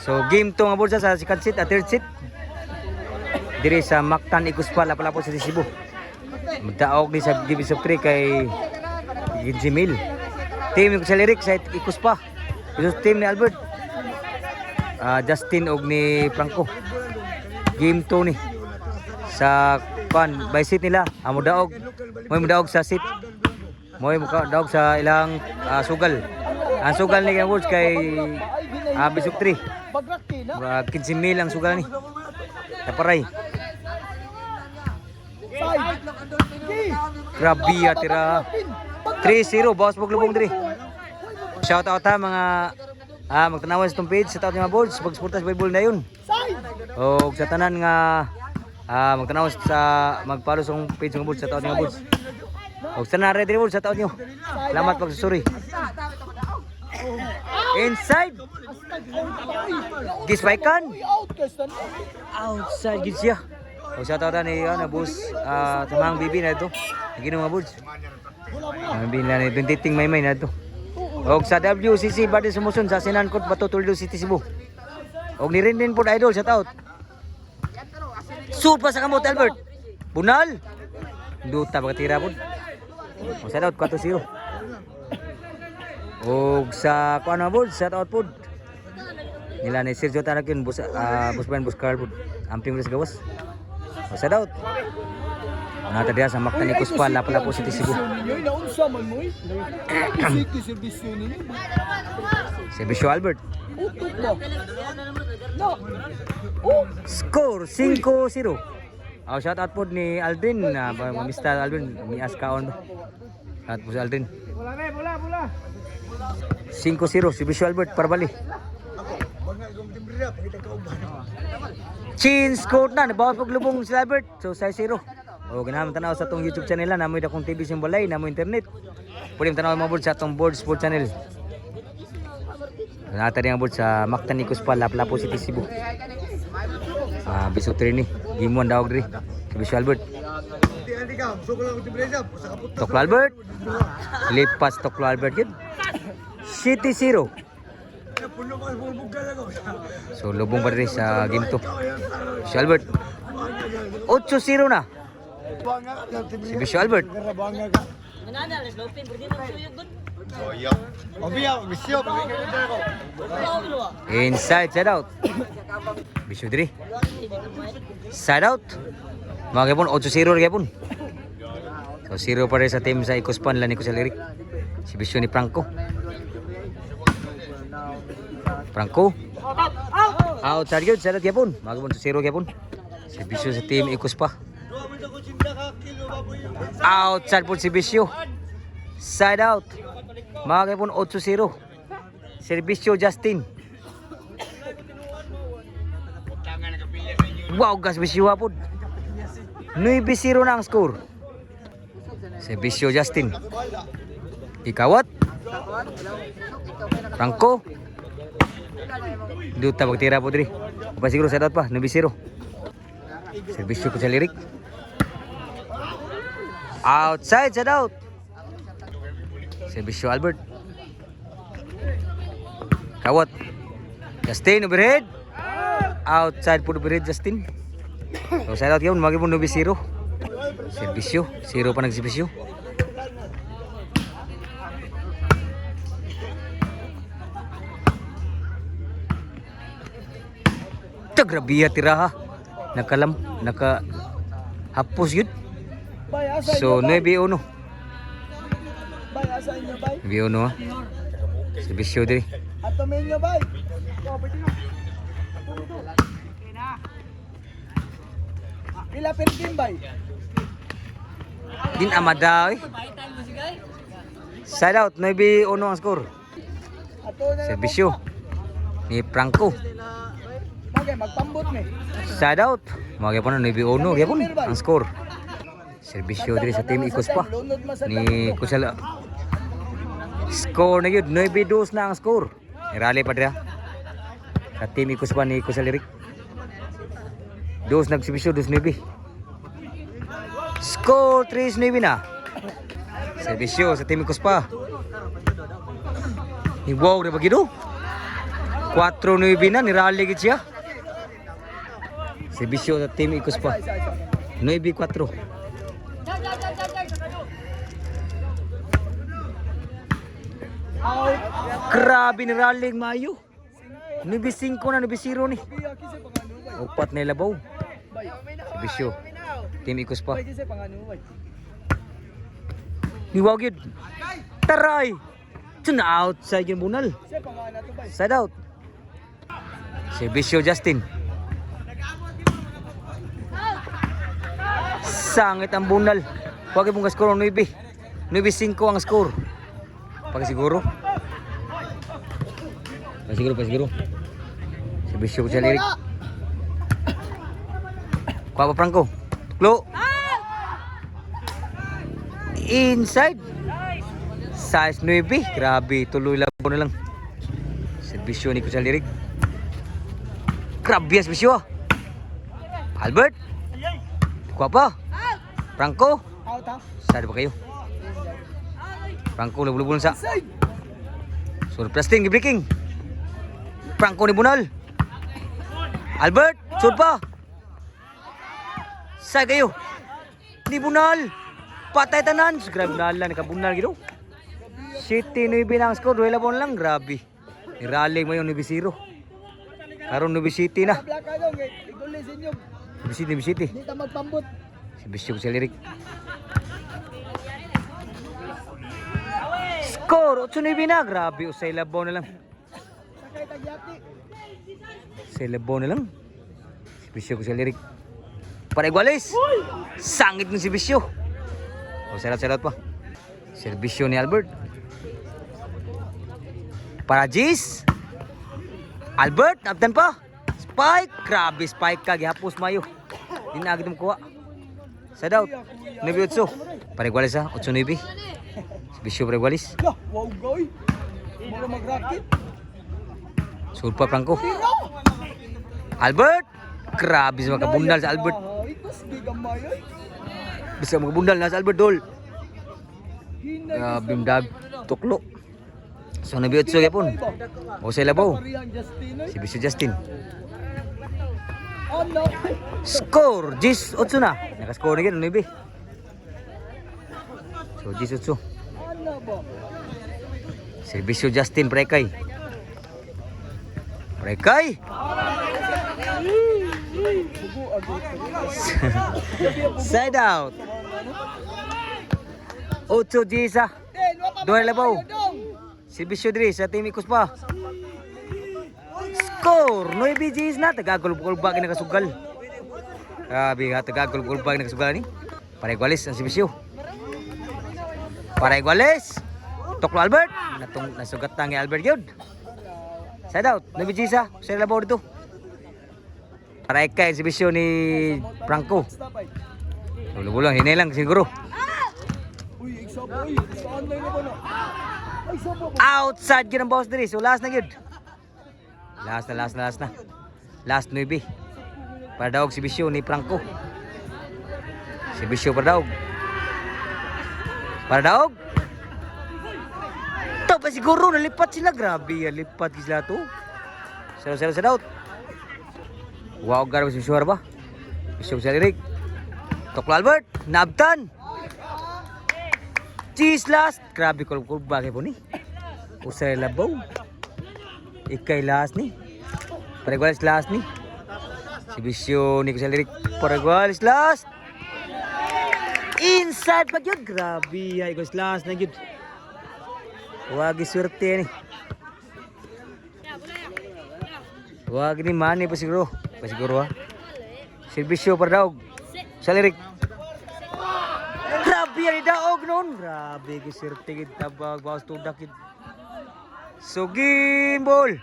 So game 2 nga bulsa sa second set at third set. Diri sa Mactan Ikuspal Lapu-Lapu sa Cebu. Magdaog ni sa Division 3 kay Jimil. Team ko sa Lyric sa Ikuspa. Ito team ni Albert. Justin og ni Franco. Game 2 ni sa by seat nila. Amo daog. Moy daog sa seat. Moy daog sa ilang sugal. Ang sugal ni Wolves kay Bisok 3. 15,000 ang sugal ni. Taparay. Grabe tira. 3-0 bawas paglubong diri. Shout out ha mga magtanawan sa itong page sa taon mga boards pagsuporta sa Bible na yun. O sa tanan nga magtanawan sa magpalo sa page mga boards sa taon mga boards. O sa tanan ready boards sa taon nyo. Salamat pagsusuri. Inside. Gispaikan. Outside gid siya. O sa taon ni boss tamang bibi na ito. Gino mga boards. Ang bibi na ito titing may na ito. Og sa WCC Badi Sumusun sa Sinankot Bato Tuldo City Cebu. Og ni Rindin pod idol shout out. Supa sa kamot Albert. Bunal. Duta pagtira pod. O shout out 4-0. Og sa kuan pod shout out pod. Nila ni Sergio Tarakin bus bus Carl pod. Amping res gawas. O shout out. Nata dia sa Mactan Ikuspal Lapu-Lapu City Cebu. Servisyo Albert. Score 5-0. Shout out po ni Aldrin, Mr. Aldrin, ni Askaon. Shout po si Aldrin. 5-0 Servisyo Albert Parbali. Chin score na, nabawas paglubong si Albert. So 6-0. O ganahan tanaw sa tong YouTube channel na namoy dakong TV simbalay, namoy internet. Pwede tanaw mo board sa tong Board Sport channel. Nata rin ang board sa Mactan Ikuspal Lapu-Lapu City Cebu. Bisok 3 ni. Game 1 daog diri. Servisyo Albert. Toklo Albert. Lipas Toklo Albert yun. City 0. So lubong pa rin sa game 2. Servisyo Albert. 8-0 na. Servisyo Albert. Inside, side out. Bisyo diri. Side out. Mga kepon, 8-0 rin kepon. So 0 pa rin sa team sa Ikuspan, lani ko sa Lyric. Si Bisyo ni Franco. Franco. Outside yun, side out kepon. Mga kepon, 0 kepon. Si Bisyo sa team Ikuspa. Outside po si Bisyo. Side out. Mga kepon 8-0. Servisyo Justin. Wow, gas Bisyo hapon. 9-0 na ang score. Servisyo Justin. Ikawat. Franco. Duta magtira po diri. Pa siguro side out pa, 9-0. Servisyo ko sa Lyric. Outside, side out. Servisyo Albert. Kawat. Justin, overhead. Outside po overhead, Justin. So, side out yun. Magi po 9-0. Servisyo. 0 pa nagservisyo. Grabe tira ha. Hapos yun. So 9-1. 9-1 ha. Servisyo diri. Ato menyo bay. Pila per team bay. Din amada eh. Side out 9-1 ang score. Servisyo ni Franco. Magay magpambot ni. Side out. Magay pa na 9-1 gyapon ang score. Servisyo diri sa team Ikuspa ni Kusala. Score na yun, 9-2 na ang score. Irali pa dira sa team Ikuspa ni Kusalirik. 2 nagservisyo, 2-9. Score 3-9 na. Servisyo sa team Ikuspa. Wow, na bagido. 4-9 na, nirali gid siya. Serbisyo sa team ikos pa. 9-4. Out. Grabe ni Raling Mayo. 9-5 na, 9-0 ni. Biya kisa pangano bay. Upat na ilabaw. Bay. Serbisyo. Team ikos pa. Bay kisa pangano bay. Niwaw yun. Taray! Tuna outside yung bunal. Kisa pangano to bay. Side out. Serbisyo Justin. Sangit ang bunal. Huwag mong score 9. 9-5 ang score. Pagsiguro. Pasiguro. Serbisyo sa lirik. Kuha pa Franco. Tuklo. Inside. Size 9. Grabe, tuloy labo na lang. Serbisyo ni ko sa lirik. Grabe ang serbisyo. Albert. Kuha pa. Franco. Out ha. Saan ba kayo? Franco lubulubul sa. Side. Surprise ting breaking. Franco ni Bunal. Albert, sud pa. Sa kayo. Ni Bunal. Patay tanan. Grabe na lang nakabunal gid. City 9 ang score, duela bon lang, grabe. Irali mo yung 9-0. Karon 9-City na. Black ano, igol sa inyo. 9-City. Hindi ta magpambot. Si Bisyog sa lirik. Score, 8-9 na. Grabe, usay labaw na lang. Sakay tagyati. Usay labaw na lang. Si Bisyog sa lirik. Para igualis. Sangit ng si Bisyo. O, salat pa. Serbisyo ni Albert. Para Gis. Albert, naptan pa. Spike. Grabe, spike ka. Gihapos mayo. Di na agad kuha. Side out. 9-8. Para igualis ha. 8-9. Bisyo para igualis. Lah, wow goy. Mura mag-rocket. Sul pa Franco. Albert. Grabe sa makabundal sa Albert. Ikus gigamay ay. Bisa makabundal na sa Albert Dol. Hinay. Grabe dag tuklo. So 9-8 yapon. O sa labaw. Parihan Justin ay. Si Bisyo Justin. Ano? Score. Gis 8 na. Nakascore na gano'n 9. So Gis 8. Ano ba? Serbisyo Justin Prekay. Prekay. Bugo agad. Side out. 8 Gisa. Dua labaw. Serbisyo diri sa team ikos pa. Score. 9 Gis na. Tagagulbag na kasugal. Grabe ha. Tagagulbag na kasugal ni. Para igualis ang serbisyo. Para igualis. Toklo Albert. Nasugat na ni Albert yun. Side out. 9 Gisa. Sa labaw dito. Para ikay si bisyo ni Franco. Bulo-bulo, hinay lang siguro. Uy, isa ba? Uy, saan na ba na? Ay, isa ba? Outside yun ang boss diri. So last na yun. Last na. Last 9. Para daog si bisyo ni Franco. Si bisyo para daog. Para daog. Ito pa siguro, nalipat sila. Grabe, nalipat sila to. Sero, out. Wow, garo si Suar ba? Bisyo sa lirik. Toklo Albert, nabtan. Cheese last. Grabe ko bagay po ni. Usay labaw. Ikay last ni. Paregualis last ni. Si Bisyo ni ko sa lirik. Paregualis last. Inside pa yun. Grabe, ay ko last na yun. Wagi swerte ni. Wag ni mani pa siguro. Ha. Serbisyo para daog. Sa lirik. Grabe yan daog noon. Grabe kisirte gid tabag bawas tudak gid. So gimbol.